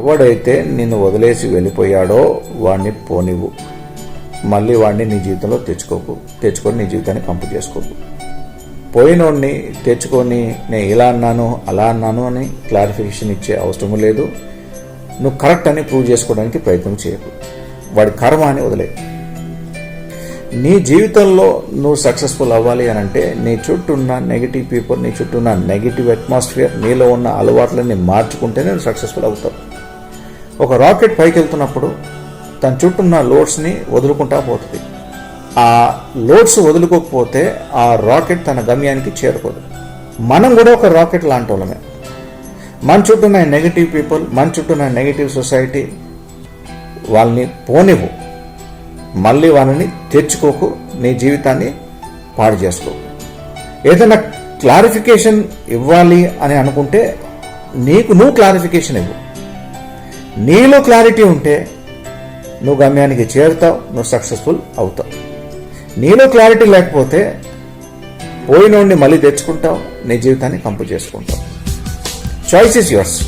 ఎవడైతే నిన్ను వదిలేసి వెళ్ళిపోయాడో వాడిని పోనివ్వు. మళ్ళీ వాడిని నీ జీవితంలో తెచ్చుకొని నీ జీవితాన్ని కంపు చేసుకోకు. పోయినోడిని తెచ్చుకొని నేను ఇలా అన్నాను అలా అన్నాను అని క్లారిఫికేషన్ ఇచ్చే అవసరం లేదు. నువ్వు కరెక్ట్ అని ప్రూవ్ చేసుకోవడానికి ప్రయత్నం చేయకు. వాడి కర్మ అని వదిలే. నీ జీవితంలో నువ్వు సక్సెస్ఫుల్ అవ్వాలి అని అంటే నీ చుట్టూ ఉన్న నెగిటివ్ పీపుల్, నీ చుట్టూ ఉన్న నెగిటివ్ అట్మాస్ఫియర్, నీలో ఉన్న అలవాట్లన్నీ మార్చుకుంటేనే నువ్వు సక్సెస్ఫుల్ అవుతావు. ఒక రాకెట్ పైకి వెళ్తున్నప్పుడు తన చుట్టూ ఉన్న లోడ్స్ని వదులుకుంటా పోతుంది. ఆ లోడ్స్ వదులుకోకపోతే ఆ రాకెట్ తన గమ్యానికి చేరుకోదు. మనం కూడా ఒక రాకెట్ లాంటి వాళ్ళమే. మన చుట్టూ ఉన్న నెగిటివ్ పీపుల్, మన చుట్టూ ఉన్న నెగిటివ్ సొసైటీ, వాళ్ళని పోనివ్వు. మళ్ళీ వాళ్ళని తెచ్చుకోకు. నీ జీవితాన్ని పాడు చేసుకోకు. ఏదైనా క్లారిఫికేషన్ ఇవ్వాలి అని అనుకుంటే నువ్వు క్లారిఫికేషన్ ఇవ్వు. నీలో క్లారిటీ ఉంటే నువ్వు గమ్యానికి చేరుతావు, నువ్వు సక్సెస్ఫుల్ అవుతావు. నీలో క్లారిటీ లేకపోతే పోయినోడిని మళ్ళీ తెచ్చుకుంటావు, నీ జీవితాన్ని కంపు చేసుకుంటావు. Choice is yours.